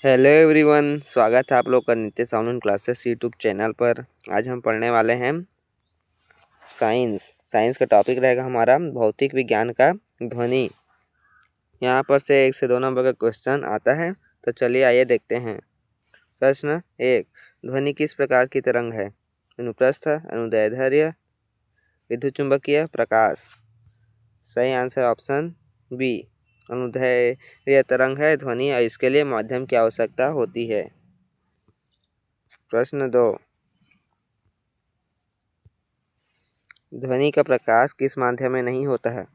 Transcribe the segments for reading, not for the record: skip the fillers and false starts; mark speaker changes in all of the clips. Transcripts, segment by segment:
Speaker 1: Hello everyone, स्वागत है आप लोग का नित्य ऑनलाइन क्लासेस यूट्यूब चैनल पर। आज हम पढ़ने वाले हैं साइंस का टॉपिक रहेगा हमारा भौतिक विज्ञान का ध्वनि। यहाँ पर से 1 से 2 नंबर का क्वेश्चन आता है, तो चलिए आइए देखते हैं। प्रश्न 1, ध्वनि किस प्रकार की तरंग है? अनुप्रस्थ, अनुदैर्ध्य, विद्युत चुंबकीय, प्रकाश। सही आंसर ऑप्शन बी, अनुदैर्ध्य तरंग है ध्वनि और इसके लिए माध्यम की आवश्यकता होती है। प्रश्न 2, ध्वनि का प्रकाश किस माध्यम में नहीं होता है?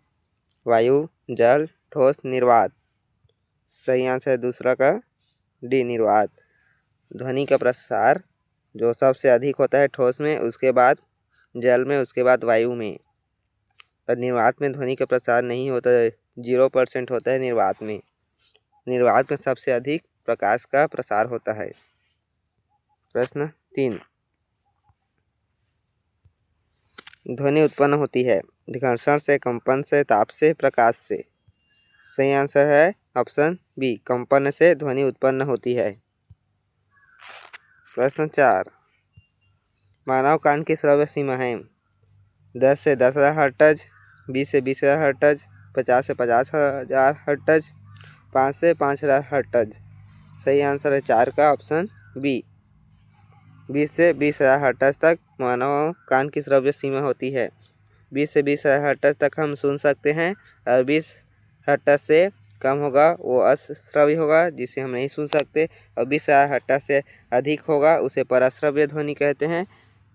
Speaker 1: वायु, जल, ठोस, निर्वात। सही आंसर है दूसरा का डी, निर्वात। ध्वनि का प्रसार जो सबसे अधिक होता है ठोस में, उसके बाद जल में, उसके बाद वायु में। और निर्वात में ध्वनि का प्रसार नहीं होता है, 0% होता है निर्वात में। निर्वात में सबसे अधिक प्रकाश का प्रसार होता है। प्रश्न 3, ध्वनि उत्पन्न होती है घर्षण से, कंपन से, ताप से, प्रकाश से। सही आंसर है ऑप्शन बी, कंपन से ध्वनि उत्पन्न होती है। प्रश्न 4, मानव कान की श्रव्य सीमा है 10 से 10,000 हर्ट्ज, 20 से 20,000 हर्ट्ज, 50 से 50,000 हर्ट्ज, 5 से 5,000 हर्ट्ज। सही आंसर है 4 का ऑप्शन बी, 20 से 20,000 हर्ट्ज तक मानव कान की श्रव्य सीमा होती है। 20 से 20,000 हर्ट्ज तक हम सुन सकते हैं और 20 हर्ट्ज से कम होगा वो अश्रव्य होगा, जिसे हम नहीं सुन सकते। और 20,000 हर्ट्ज से अधिक होगा उसे परश्रव्य ध्वनि कहते हैं,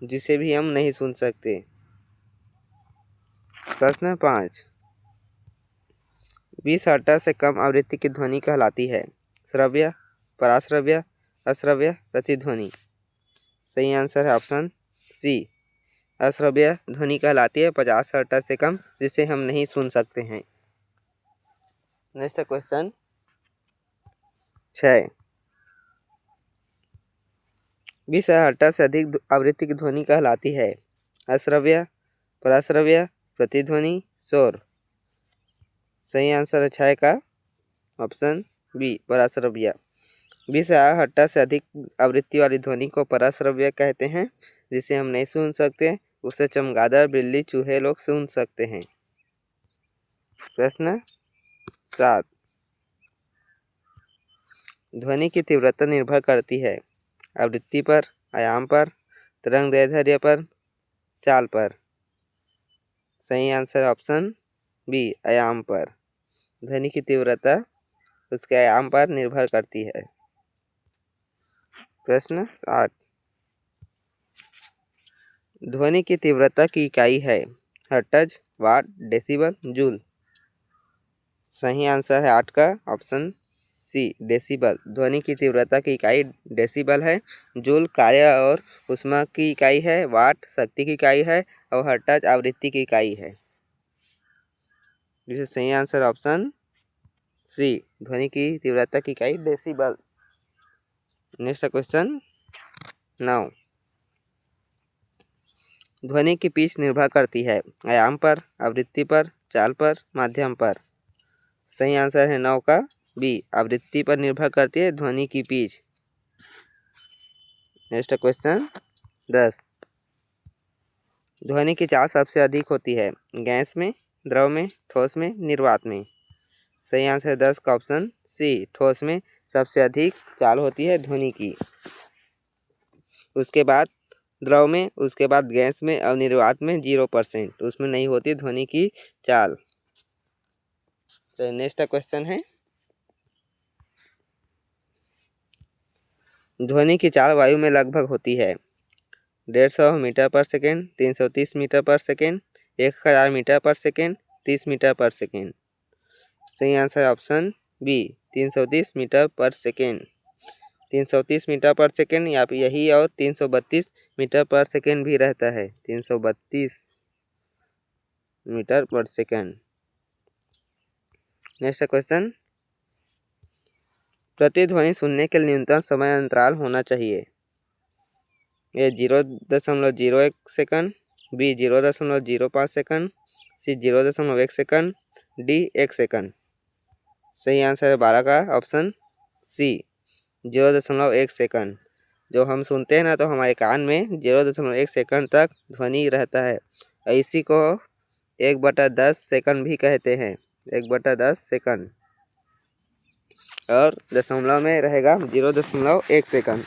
Speaker 1: जिसे भी हम नहीं सुन सकते। प्रश्न 5, 20 हर्ट्ज से कम आवृत्ति की ध्वनि कहलाती है श्रव्य, पराश्रव्य, अश्रव्य, प्रतिध्वनि। सही आंसर है ऑप्शन सी, अश्रव्य ध्वनि कहलाती है 50 हर्ट्ज से कम, जिसे हम नहीं सुन सकते हैं। नेक्स्ट क्वेश्चन 6, 20 हर्ट्ज से अधिक आवृत्ति की ध्वनि कहलाती है अश्रव्य, पराश्रव्य, प्रतिध्वनि, शोर। सही आंसर है 6 का ऑप्शन बी, पराश्रव्य। 20 हर्ट्ज से अधिक आवृत्ति वाली ध्वनि को पराश्रव्य कहते हैं, जिसे हम नहीं सुन सकते। उसे चमगादड़, बिल्ली, चूहे लोग सुन सकते हैं। प्रश्न 7, ध्वनि की तीव्रता निर्भर करती है आवृत्ति पर, आयाम पर, तरंग दैर्ध्य पर, चाल पर। सही आंसर ऑप्शन बी, आयाम पर। ध्वनि की तीव्रता उसके आयाम पर निर्भर करती है। प्रश्न 8, ध्वनि की तीव्रता की इकाई है हर्ट्ज, वाट, डेसिबल, जूल। सही आंसर है 8 का ऑप्शन सी, डेसिबल। ध्वनि की तीव्रता की इकाई डेसिबल है। जूल कार्य और ऊष्मा की इकाई है, वाट शक्ति की इकाई है और हर्ट्ज आवृत्ति की इकाई है। जिसे सही आंसर ऑप्शन सी, ध्वनि की तीव्रता की इकाई डेसिबल। नेक्स्ट क्वेश्चन 9, ध्वनि की पिच निर्भर करती है आयाम पर, आवृत्ति पर, चाल पर, माध्यम पर। सही आंसर है 9 का बी, आवृत्ति पर निर्भर करती है ध्वनि की पिच। नेक्स्ट क्वेश्चन 10, ध्वनि की चाल सबसे अधिक होती है गैस में, द्रव में, ठोस में, निर्वात में। सही आंसर है 10 का ऑप्शन सी, ठोस में सबसे अधिक चाल होती है ध्वनि की, उसके बाद द्रव में, उसके बाद गैस में और निर्वात में 0%, उसमें नहीं होती ध्वनि की चाल। तो नेक्स्ट क्वेश्चन है, ध्वनि की चाल वायु में लगभग होती है 150 मीटर पर सेकेंड, 330 मीटर पर सेकेंड, 1000 मीटर पर सेकेंड, 30 मीटर पर सेकेंड। सही आंसर ऑप्शन बी, 330 मीटर पर सेकेंड। 330 मीटर पर सेकेंड या फिर यही और 332 मीटर पर सेकेंड भी रहता है, 332 मीटर पर सेकेंड। नेक्स्ट क्वेश्चन, प्रतिध्वनि सुनने के लिए न्यूनतम समय अंतराल होना चाहिए। ए 0.01 सेकंड, बी 0.05 सेकंड, सी 0.1 सेकंड, डी 1 सेकंड। सही आंसर है 12 का ऑप्शन सी, 0.1 सेकंड। जो हम सुनते हैं ना तो हमारे कान में 0.1 सेकंड तक ध्वनि रहता है। इसी को 1/10 सेकंड भी कहते हैं। 1/10 सेकंड। और दशमलव में रहेगा 0.1 सेकंड।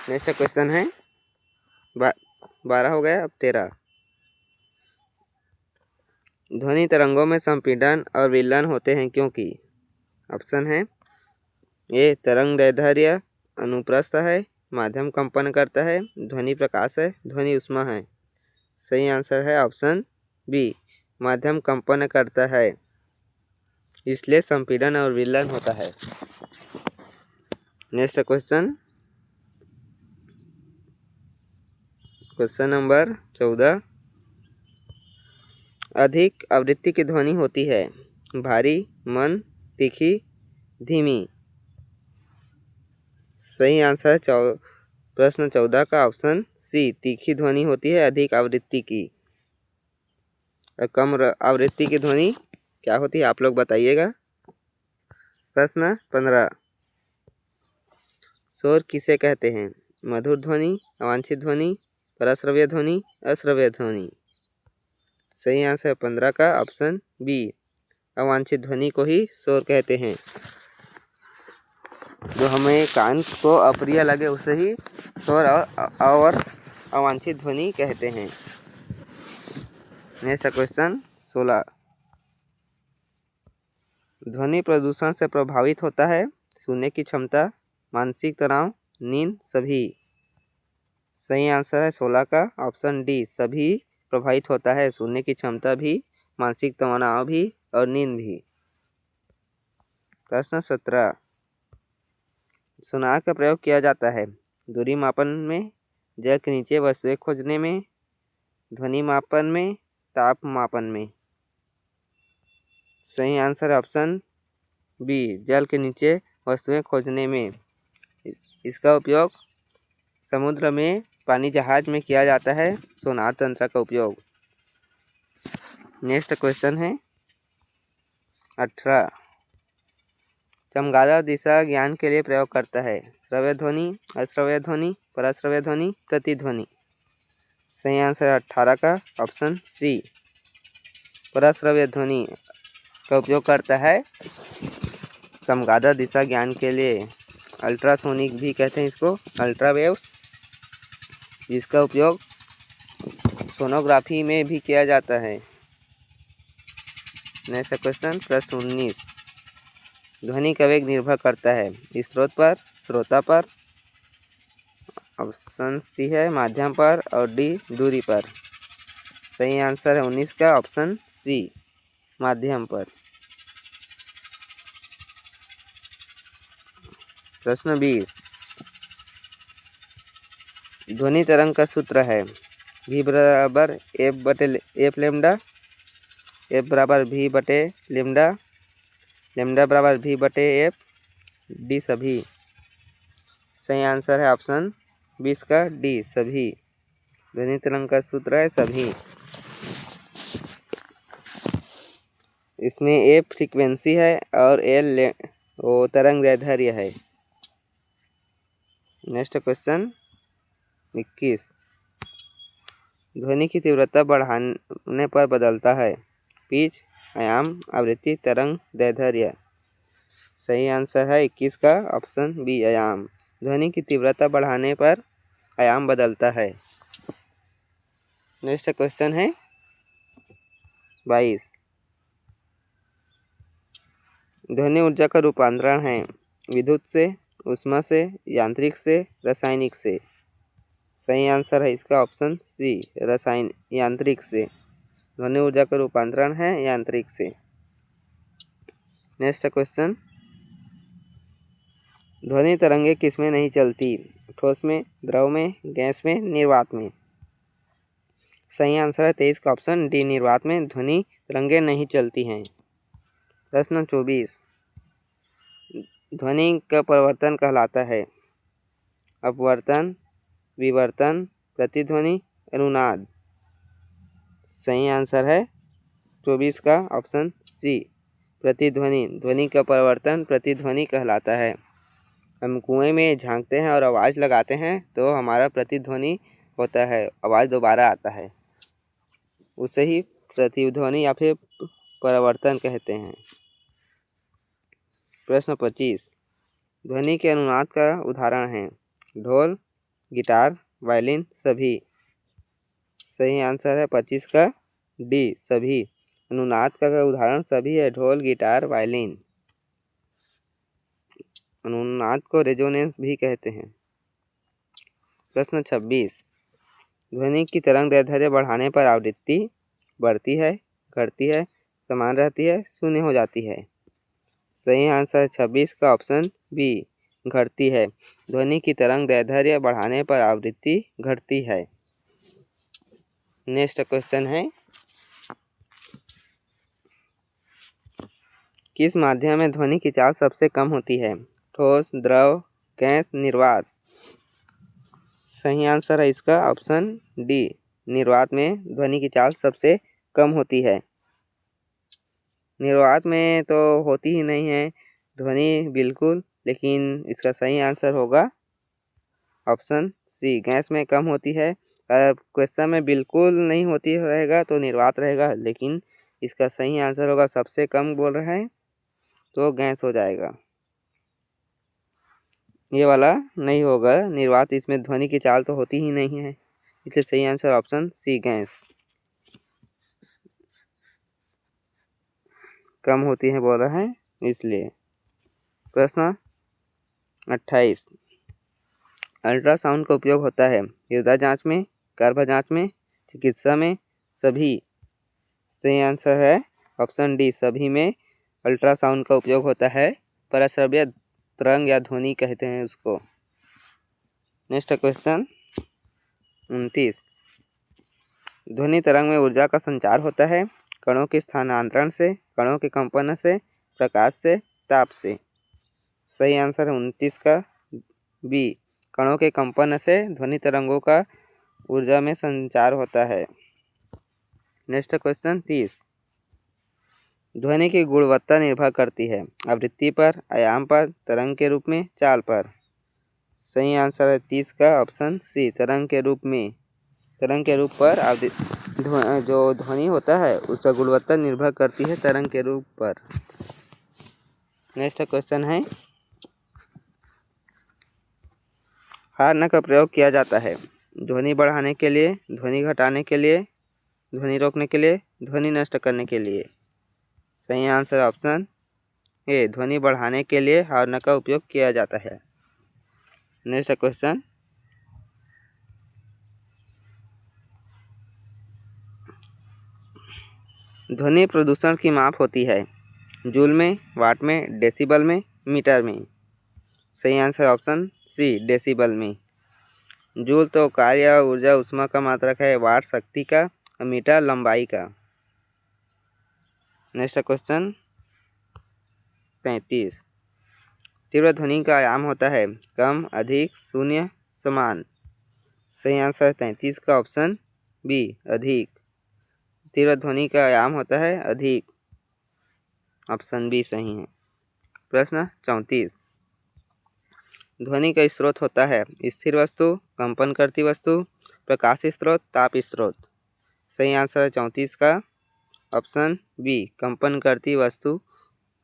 Speaker 1: नेक्स्ट क्वेश्चन है 12 हो गया, अब 13। ध्वनि तरंगों में संपीड़न और विलयन होते हैं क्योंकि। ऑप्शन है ए तरंग दैर्ध्य अनुप्रस्थ है, माध्यम कंपन करता है, ध्वनि प्रकाश है, ध्वनि ऊष्मा है। सही आंसर है ऑप्शन बी, माध्यम कंपन करता है, इसलिए संपीड़न और विलयन होता है। Next question number 14। अधिक आवृत्ति की ध्वनि होती है भारी, मंद, तीखी, धीमी। सही आंसर है प्रश्न 14 का ऑप्शन सी, तीखी ध्वनि होती है अधिक आवृत्ति की। और कम आवृत्ति की ध्वनि क्या होती है आप लोग बताइएगा। प्रश्न 15। शोर किसे कहते हैं? मधुर ध्वनि, अवांछित ध्वनि, परश्रव्य ध्वनि, अश्रव्य ध्वनि। सही आंसर 15 का ऑप्शन बी, अवांछित ध्वनि को ही शोर कहते हैं। जो हमें कान को अप्रिय लगे उसे ही शोर और अवांछित ध्वनि कहते हैं। Next question 16। ध्वनि प्रदूषण से प्रभावित होता है सुनने की क्षमता, मानसिक तनाव, नींद, सभी। सही आंसर है 16 का ऑप्शन डी, सभी प्रभावित होता है, सुनने की क्षमता भी, मानसिक तनाव भी और नींद भी। प्रश्न 17। सोनार का प्रयोग किया जाता है दूरी मापन में, जल के नीचे वस्तुएं खोजने में, ध्वनि मापन में, ताप मापन में। सही आंसर ऑप्शन बी, जल के नीचे वस्तुएं खोजने में। इसका उपयोग समुद्र में पानी जहाज में किया जाता है सोनार तंत्र का उपयोग। नेक्स्ट क्वेश्चन है 18। चमगादड़ दिशा ज्ञान के लिए प्रयोग करता है श्रव्य ध्वनि, अश्रव्य ध्वनि, परश्रव्य ध्वनि, प्रतिध्वनि। सही आंसर 18 का ऑप्शन सी, परश्रव्य ध्वनि का उपयोग करता है चमगादड़ दिशा ज्ञान के लिए। अल्ट्रासोनिक भी कहते हैं इसको, अल्ट्रावेव्स, जिसका उपयोग सोनोग्राफी में भी किया जाता है। नेक्स्ट क्वेश्चन प्रश्न 19। ध्वनि का वेग निर्भर करता है स्रोत पर, श्रोता पर। ऑप्शन सी है माध्यम पर और डी दूरी पर। सही आंसर है 19 का ऑप्शन सी, माध्यम पर। प्रश्न 20। ध्वनि तरंग का सूत्र है v बराबर एफ लेमडा, एफ बराबर v बटे लेमडा, लेमडा बराबर v बटे एफ, डी सभी। सही आंसर है ऑप्शन 20 का डी, सभी। ध्वनि तरंग का सूत्र है सभी। इसमें ए फ्रीक्वेंसी है और एल वो तरंग दैर्ध्य है। Next question 21। ध्वनि की तीव्रता बढ़ाने पर बदलता है पिच, आयाम, आवृत्ति, तरंग दैर्ध्य। सही आंसर है 21 का ऑप्शन बी, आयाम। ध्वनि की तीव्रता बढ़ाने पर आयाम बदलता है। नेक्स्ट क्वेश्चन है 22। ध्वनि ऊर्जा का रूपांतरण है विद्युत से, ऊष्मा से, यांत्रिक से, रासायनिक से। सही आंसर है इसका ऑप्शन सी, यांत्रिक से। ध्वनि ऊर्जा का रूपांतरण है यांत्रिक से। Next question. ध्वनि तरंगे किसमें नहीं चलती? ठोस में, द्रव में, गैस में, निर्वात में। सही आंसर है 23 का ऑप्शन डी, निर्वात में ध्वनि तरंगे नहीं चलती हैं। प्रश्न 24। ध्वनि का परिवर्तन कहलाता है अपवर्तन, विवर्तन, प्रतिध्वनि, अनुनाद। सही आंसर है 24 का ऑप्शन सी, प्रतिध्वनि। ध्वनि का परिवर्तन प्रतिध्वनि कहलाता है। हम कुएं में झांकते हैं और आवाज़ लगाते हैं तो हमारा प्रतिध्वनि होता है, आवाज़ दोबारा आता है, उसे ही प्रतिध्वनि या फिर परावर्तन कहते हैं। प्रश्न 25, ध्वनि के अनुनाद का उदाहरण है ढोल, गिटार, वायलिन, सभी। सही आंसर है 25 का डी, सभी। अनुनाद का उदाहरण सभी है, ढोल, गिटार, वायलिन। अनुनाद को रेजोनेंस भी कहते हैं। प्रश्न 26, ध्वनि की तरंग दैर्ध्य बढ़ाने पर आवृत्ति बढ़ती है, घटती है, समान रहती है, शून्य हो जाती है। सही आंसर 26 का ऑप्शन बी, घटती है। ध्वनि की तरंग दैर्ध्य बढ़ाने पर आवृत्ति घटती है। नेक्स्ट क्वेश्चन है, किस माध्यम में ध्वनि की चाल सबसे कम होती है? ठोस, द्रव, गैस, निर्वात। सही आंसर है इसका ऑप्शन डी, निर्वात में ध्वनि की चाल सबसे कम होती है। निर्वात में तो होती ही नहीं है ध्वनि बिल्कुल, लेकिन इसका सही आंसर होगा ऑप्शन सी, गैस में कम होती है। क्वेश्चन में बिल्कुल नहीं होती रहेगा तो निर्वात रहेगा, लेकिन इसका सही आंसर होगा सबसे कम बोल रहा है तो गैस हो जाएगा। ये वाला नहीं होगा निर्वात, इसमें ध्वनि की चाल तो होती ही नहीं है, इसलिए सही आंसर ऑप्शन सी, गैस। कम होती है बोल रहा है इसलिए। प्रश्न 28, अल्ट्रासाउंड का उपयोग होता है हृदय जांच में, गर्भ जांच में, चिकित्सा में, सभी। सही आंसर है ऑप्शन डी, सभी में अल्ट्रासाउंड का उपयोग होता है। परश्रव्य तरंग या ध्वनि कहते हैं उसको। नेक्स्ट क्वेश्चन 29, ध्वनि तरंग में ऊर्जा का संचार होता है कणों के स्थानांतरण से, कणों के कंपन से, प्रकाश से, ताप से। सही आंसर है 29 का बी, कणों के कंपन से ध्वनि तरंगों का ऊर्जा में संचार होता है। नेक्स्ट क्वेश्चन 30, ध्वनि की गुणवत्ता निर्भर करती है आवृत्ति पर, आयाम पर, तरंग के रूप में, चाल पर। सही आंसर है 30 का ऑप्शन सी, तरंग के रूप में। तरंग के रूप पर जो ध्वनि होता है उसका गुणवत्ता निर्भर करती है तरंग के रूप पर। नेक्स्ट क्वेश्चन है, हार्न का प्रयोग किया जाता है ध्वनि बढ़ाने के लिए, ध्वनि घटाने के लिए, ध्वनि रोकने के लिए, ध्वनि नष्ट करने के लिए। सही आंसर ऑप्शन ए, ध्वनि बढ़ाने के लिए हार्न का उपयोग किया जाता है। नेक्स्ट क्वेश्चन, ध्वनि प्रदूषण की माप होती है जूल में, वाट में, डेसिबल में, मीटर में। सही आंसर ऑप्शन सी, डेसिबल में। जूल तो कार्य ऊर्जा उष्मा का मात्रक है, वाट शक्ति का, और मीटर लंबाई का। नेक्स्ट क्वेश्चन 35, तीव्र ध्वनि का आयाम होता है कम, अधिक, शून्य, समान। सही आंसर 33 का ऑप्शन बी, अधिक। तीव्र ध्वनि का आयाम होता है अधिक, ऑप्शन बी सही है। प्रश्न 34, ध्वनि का स्रोत होता है स्थिर वस्तु, कंपन करती वस्तु, प्रकाश स्रोत, ताप स्रोत। सही आंसर है 34 का ऑप्शन बी, कंपन करती वस्तु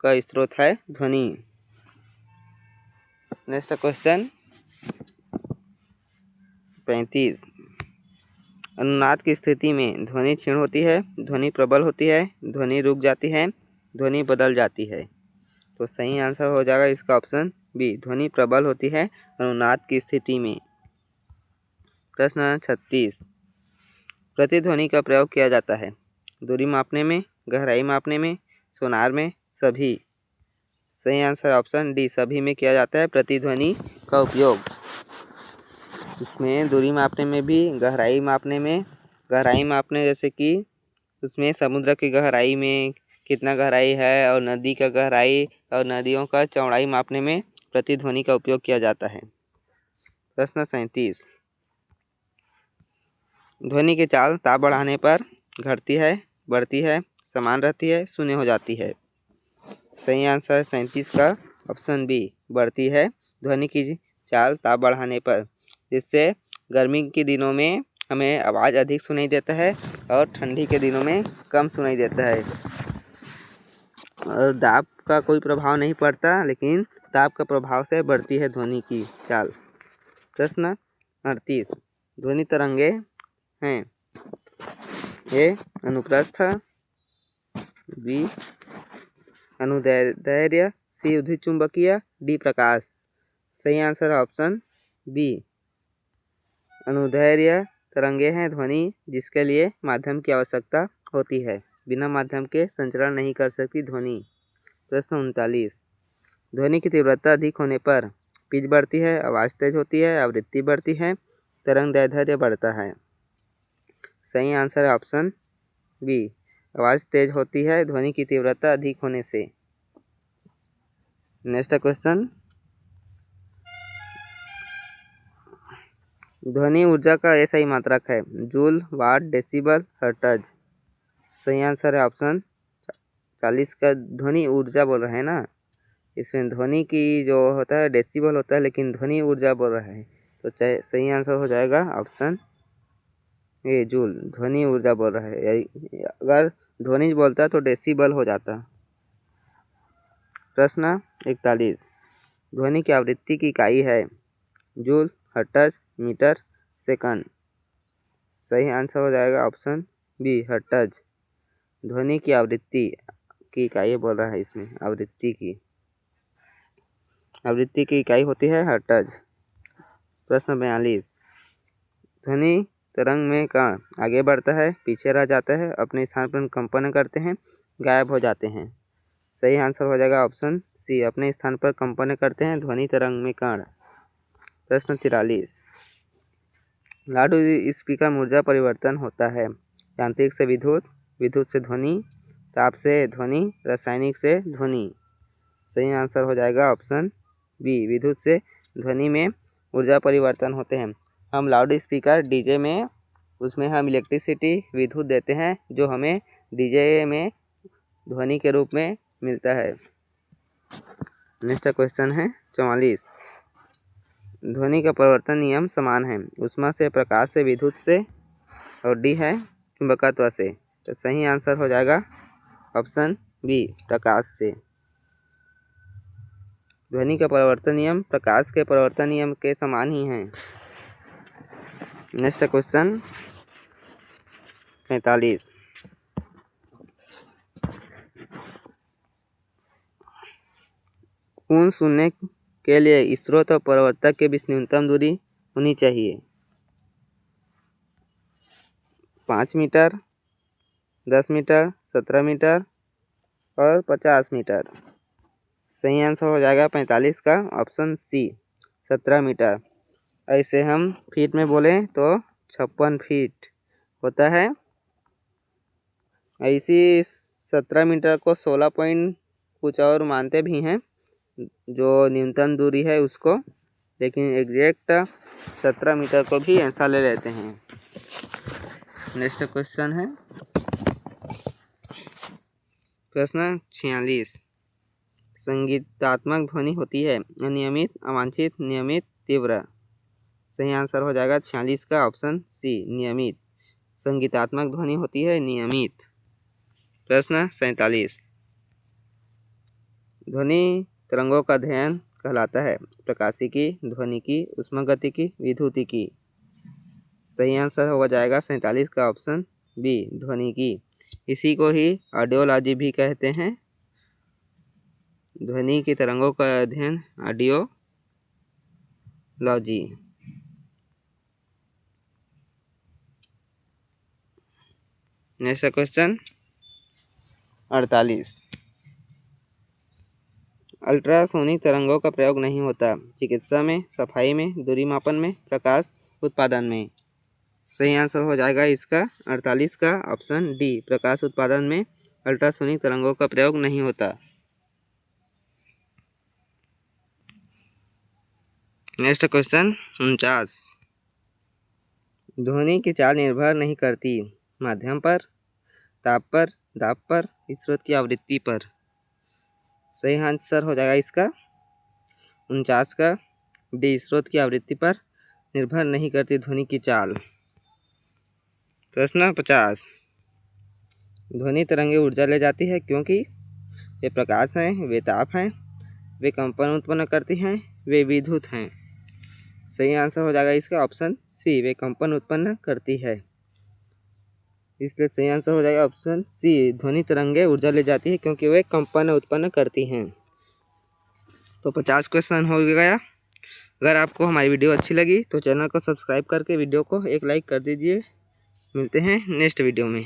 Speaker 1: का स्रोत है ध्वनि। नेक्स्ट क्वेश्चन 35, अनुनाद की स्थिति में ध्वनि क्षीण होती है, ध्वनि प्रबल होती है, ध्वनि रुक जाती है, ध्वनि बदल जाती है। तो सही आंसर हो जाएगा इसका ऑप्शन बी, ध्वनि प्रबल होती है अनुनाद की स्थिति में। प्रश्न 36, प्रतिध्वनि का प्रयोग किया जाता है दूरी मापने में, गहराई मापने में, सोनार में, सभी। सही आंसर ऑप्शन डी, सभी में किया जाता है प्रतिध्वनि का उपयोग। इसमें दूरी मापने में भी, गहराई मापने में, गहराई मापने जैसे कि उसमें समुद्र की गहराई में कितना गहराई है और नदी का गहराई और नदियों का चौड़ाई मापने में प्रतिध्वनि का उपयोग किया जाता है। प्रश्न 37, ध्वनि की चाल ताप बढ़ाने पर घटती है, बढ़ती है, समान रहती है, शून्य हो जाती है। सही आंसर 37 का ऑप्शन बी, बढ़ती है ध्वनि की चाल ताप बढ़ाने पर, जिससे गर्मी के दिनों में हमें आवाज़ अधिक सुनाई देता है और ठंडी के दिनों में कम सुनाई देता है। और दाब का कोई प्रभाव नहीं पड़ता, लेकिन ताप का प्रभाव से बढ़ती है ध्वनि की चाल। प्रश्न 38, ध्वनि तरंगे हैं ए अनुप्रस्थ, बी अनुदैर्ध्य, सी उद्युत चुंबकीय, डी प्रकाश। सही आंसर है ऑप्शन बी अनुदैर्ध्य तरंगे हैं ध्वनि जिसके लिए माध्यम की आवश्यकता होती है। बिना माध्यम के संचरण नहीं कर सकती ध्वनि। प्रश्न 39, ध्वनि की तीव्रता अधिक होने पर पिच बढ़ती है, आवाज़ तेज होती है, आवृत्ति बढ़ती है, तरंग दैर्ध्य बढ़ता है। सही आंसर है ऑप्शन बी आवाज़ तेज होती है ध्वनि की तीव्रता अधिक होने से। नेक्स्ट क्वेश्चन, ध्वनि ऊर्जा का ऐसा मात्रक है जूल, वाट, डेसिबल, हर्ट्ज। सही आंसर है ऑप्शन 40 का ध्वनि ऊर्जा बोल रहे हैं ना, इसमें ध्वनि की जो होता है डेसिबल होता है, लेकिन ध्वनि ऊर्जा बोल रहा है तो सही आंसर हो जाएगा ऑप्शन ए जूल। ध्वनि ऊर्जा बोल रहा है, अगर ध्वनि बोलता तो डेसिबल हो जाता। प्रश्न 41, ध्वनि की आवृत्ति की इकाई है जूल, हर्ट्ज, मीटर, सेकंड। सही आंसर हो जाएगा ऑप्शन बी हर्ट्ज। ध्वनि की आवृत्ति की इकाई बोल रहा है, इसमें आवृत्ति की इकाई होती है हर्ट्ज। प्रश्न 42, ध्वनि तरंग में कण आगे बढ़ता है, पीछे रह जाता है, अपने स्थान पर कंपन करते हैं, गायब हो जाते हैं। सही आंसर हो जाएगा ऑप्शन सी अपने स्थान पर कंपन करते हैं ध्वनि तरंग में कण। प्रश्न 43, लाउड स्पीकर में ऊर्जा परिवर्तन होता है यांत्रिक से विद्युत, विद्युत से ध्वनि, ताप से ध्वनि, रासायनिक से ध्वनि। सही आंसर हो जाएगा ऑप्शन बी विद्युत से ध्वनि में ऊर्जा परिवर्तन होते हैं। हम लाउड स्पीकर डीजे में उसमें हम इलेक्ट्रिसिटी विद्युत देते हैं जो हमें डीजे में ध्वनि के रूप में मिलता है। नेक्स्ट क्वेश्चन है 44, ध्वनि का परिवर्तन नियम समान है ऊष्मा से, प्रकाश से, विद्युत से, और डी है चुंबकत्व से। तो सही आंसर हो जाएगा ऑप्शन बी प्रकाश से। ध्वनि का परिवर्तन नियम प्रकाश के परिवर्तन नियम के समान ही है। नेक्स्ट क्वेश्चन 45, खून सुनने के लिए स्रोत और प्रवर्तक के बीच न्यूनतम दूरी होनी चाहिए 5 मीटर, 10 मीटर, 17 मीटर और 50 मीटर। सही आंसर हो जाएगा 45 का ऑप्शन सी 17 मीटर। ऐसे हम फीट में बोलें तो 56 फीट होता है। ऐसी 17 मीटर को 16 पॉइंट कुछ और मानते भी हैं जो न्यूनतम दूरी है उसको, लेकिन एग्जैक्ट 17 मीटर को भी ऐसा ले लेते हैं। नेक्स्ट क्वेश्चन है प्रश्न 46, संगीतात्मक ध्वनि होती है अनियमित, अवांछित, नियमित, तीव्र। सही आंसर हो जाएगा 46 का ऑप्शन सी नियमित। संगीतात्मक ध्वनि होती है नियमित। प्रश्न 47, ध्वनि तरंगों का अध्ययन कहलाता है प्रकाशिकी, ध्वनिकी, ऊष्मागतिकी, विद्युतिकी। सही आंसर हो जाएगा 47 का ऑप्शन बी ध्वनिकी। इसी को ही ऑडियोलॉजी भी कहते हैं। ध्वनि की तरंगों का अध्ययन ऑडियोलॉजी। नेक्स्ट क्वेश्चन 48, अल्ट्रासोनिक तरंगों का प्रयोग नहीं होता चिकित्सा में, सफाई में, दूरी मापन में, प्रकाश उत्पादन में। सही आंसर हो जाएगा इसका 48 का ऑप्शन डी प्रकाश उत्पादन में अल्ट्रासोनिक तरंगों का प्रयोग नहीं होता। नेक्स्ट क्वेश्चन 49, ध्वनि की चाल निर्भर नहीं करती माध्यम पर, ताप पर, दाब पर, स्रोत की आवृत्ति पर। सही आंसर हो जाएगा इसका 49 का डी स्रोत की आवृत्ति पर निर्भर नहीं करती ध्वनि की चाल। प्रश्न 50 ध्वनि तरंगे ऊर्जा ले जाती है क्योंकि वे प्रकाश हैं, वे ताप हैं, वे कंपन उत्पन्न करती हैं, वे विद्युत हैं। सही आंसर हो जाएगा इसका ऑप्शन सी, वे कंपन उत्पन्न करती है। इसलिए सही आंसर हो जाएगा ऑप्शन सी, ध्वनि तरंगे ऊर्जा ले जाती है क्योंकि वे कंपन उत्पन्न करती हैं। तो 50 क्वेश्चन हो गया। अगर आपको हमारी वीडियो अच्छी लगी तो चैनल को सब्सक्राइब करके वीडियो को एक लाइक कर दीजिए। मिलते हैं नेक्स्ट वीडियो में।